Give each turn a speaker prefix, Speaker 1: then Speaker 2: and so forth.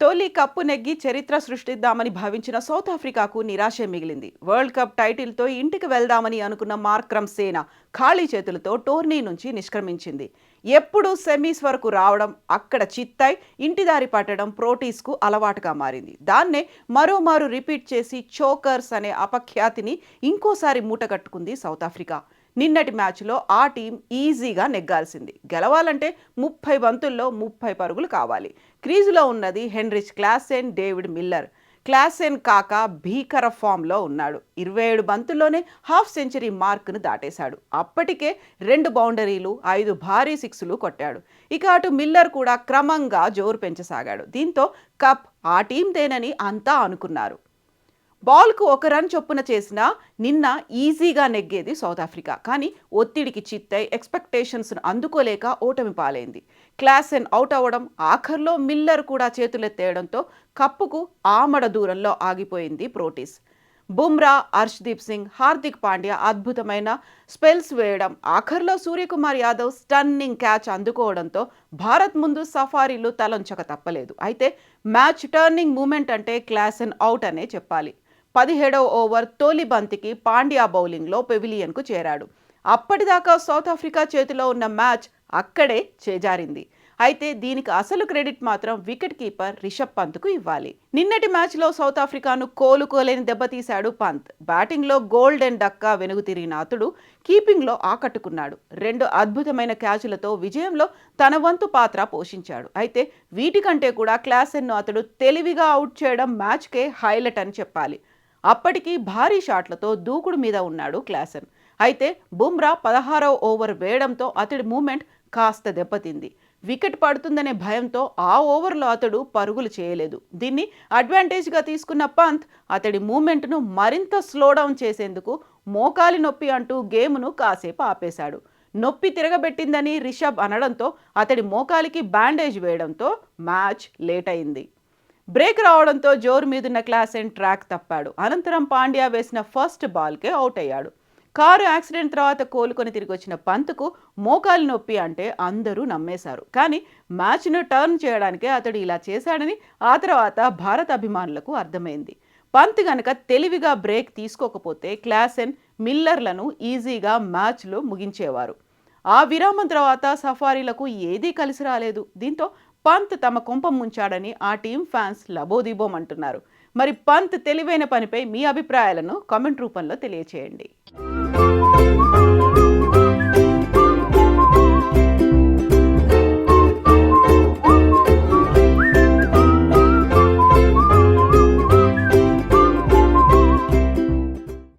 Speaker 1: తొలి కప్పు నెగ్గి చరిత్ర సృష్టిద్దామని భావించిన సౌత్ ఆఫ్రికాకు నిరాశే మిగిలింది. వరల్డ్ కప్ టైటిల్తో ఇంటికి వెళ్దామని అనుకున్న మార్క్రమ్ సేన ఖాళీ చేతులతో టోర్నీ నుంచి నిష్క్రమించింది. ఎప్పుడు సెమీస్ వరకు రావడం, అక్కడ చిత్తై ఇంటిదారి పట్టడం ప్రోటీస్కు అలవాటుగా మారింది. దాన్నే మరోమారు రిపీట్ చేసి చోకర్స్ అనే అపఖ్యాతిని ఇంకోసారి మూటగట్టుకుంది సౌత్ ఆఫ్రికా. నిన్నటి మ్యాచ్లో ఆ టీం ఈజీగా నెగ్గాల్సింది. గెలవాలంటే 30 బంతుల్లో 30 పరుగులు కావాలి. క్రీజులో ఉన్నది Heinrich Klaasen, David Miller. Klaasen కాక భీకర ఫామ్లో ఉన్నాడు. 27 బంతుల్లోనే హాఫ్ సెంచరీ మార్కును దాటేశాడు. అప్పటికే 2 బౌండరీలు, 5 భారీ సిక్స్లు కొట్టాడు. ఇక అటు మిల్లర్ కూడా క్రమంగా జోరు పెంచసాగాడు. దీంతో కప్ ఆ టీందేనని అంతా అనుకున్నారు. బాల్కు 1 రన్ చొప్పున చేసినా నిన్న ఈజీగా నెగ్గేది సౌత్ ఆఫ్రికా. కానీ ఒత్తిడికి చిత్తై ఎక్స్పెక్టేషన్స్ను అందుకోలేక ఓటమి పాలైంది. క్లాసెన్ అవుట్ అవ్వడం, ఆఖర్లో మిల్లర్ కూడా చేతులెత్తేయడంతో కప్పుకు ఆమడ దూరంలో ఆగిపోయింది ప్రోటీస్. బుమ్రా, హర్ష్దీప్ సింగ్, హార్దిక్ పాండ్యా అద్భుతమైన స్పెల్స్ వేయడం, ఆఖర్లో సూర్యకుమార్ యాదవ్ స్టన్నింగ్ క్యాచ్ అందుకోవడంతో భారత్ ముందు సఫారీలు తలంచక తప్పలేదు. అయితే మ్యాచ్ టర్నింగ్ మూమెంట్ అంటే క్లాసెన్ అవుట్ అనే చెప్పాలి. 17వ ఓవర్ తొలి బంతికి పాండ్యా బౌలింగ్లో పెవిలియన్కు చేరాడు. అప్పటిదాకా సౌత్ ఆఫ్రికా చేతిలో ఉన్న మ్యాచ్ అక్కడే చేజారింది. అయితే దీనికి అసలు క్రెడిట్ మాత్రం వికెట్ కీపర్ రిషబ్ పంత్కు ఇవ్వాలి. నిన్నటి మ్యాచ్లో సౌత్ ఆఫ్రికాను కోలుకోలేని దెబ్బతీశాడు పంత్. బ్యాటింగ్లో గోల్డెన్ డక్కా వెనుగు తిరిగిన అతడు కీపింగ్లో ఆకట్టుకున్నాడు. 2 అద్భుతమైన క్యాచులతో విజయంలో తన వంతు పాత్ర పోషించాడు. అయితే వీటికంటే కూడా క్లాసెన్ను అతడు తెలివిగా అవుట్ చేయడం మ్యాచ్కే హైలైట్ అని చెప్పాలి. అప్పటికి భారీ షాట్లతో దూకుడు మీద ఉన్నాడు క్లాసెన్. అయితే బుమ్రా 16వ ఓవర్ వేయడంతో అతడి మూమెంట్ కాస్త దెబ్బతింది. వికెట్ పడుతుందనే భయంతో ఆ ఓవర్లో అతడు పరుగులు చేయలేదు. దీన్ని అడ్వాంటేజ్గా తీసుకున్న పంత్ అతడి మూమెంట్ను మరింత స్లోడౌన్ చేసేందుకు మోకాలి నొప్పి అంటూ గేమ్ను కాసేపు ఆపేశాడు. నొప్పి తిరగబెట్టిందని రిషబ్ అనడంతో అతడి మోకాలికి బ్యాండేజ్ వేయడంతో మ్యాచ్ లేట్ అయింది. బ్రేక్ రావడంతో జోరు మీదున్న క్లాసెన్ ట్రాక్ తప్పాడు. అనంతరం పాండ్యా వేసిన ఫస్ట్ బాల్కే అవుట్ అయ్యాడు. కారు యాక్సిడెంట్ తర్వాత కోలుకొని తిరిగి వచ్చిన పంత్కు మోకాలి నొప్పి అంటే అందరూ నమ్మేశారు. కానీ మ్యాచ్ను టర్న్ చేయడానికే అతడు ఇలా చేశాడని ఆ తర్వాత భారత అభిమానులకు అర్థమైంది. పంత్ గనక తెలివిగా బ్రేక్ తీసుకోకపోతే క్లాసెన్, మిల్లర్లను ఈజీగా మ్యాచ్లో ముగించేవారు. ఆ విరామం తర్వాత సఫారీలకు ఏదీ కలిసి రాలేదు. దీంతో పంత్ తమ కొంప ముంచాడని ఆ టీం ఫ్యాన్స్ లబోదిబోమంటున్నారు. మరి పంత్ తెలివైన పనిపై మీ అభిప్రాయాలను కామెంట్ రూపంలో తెలియచేయండి.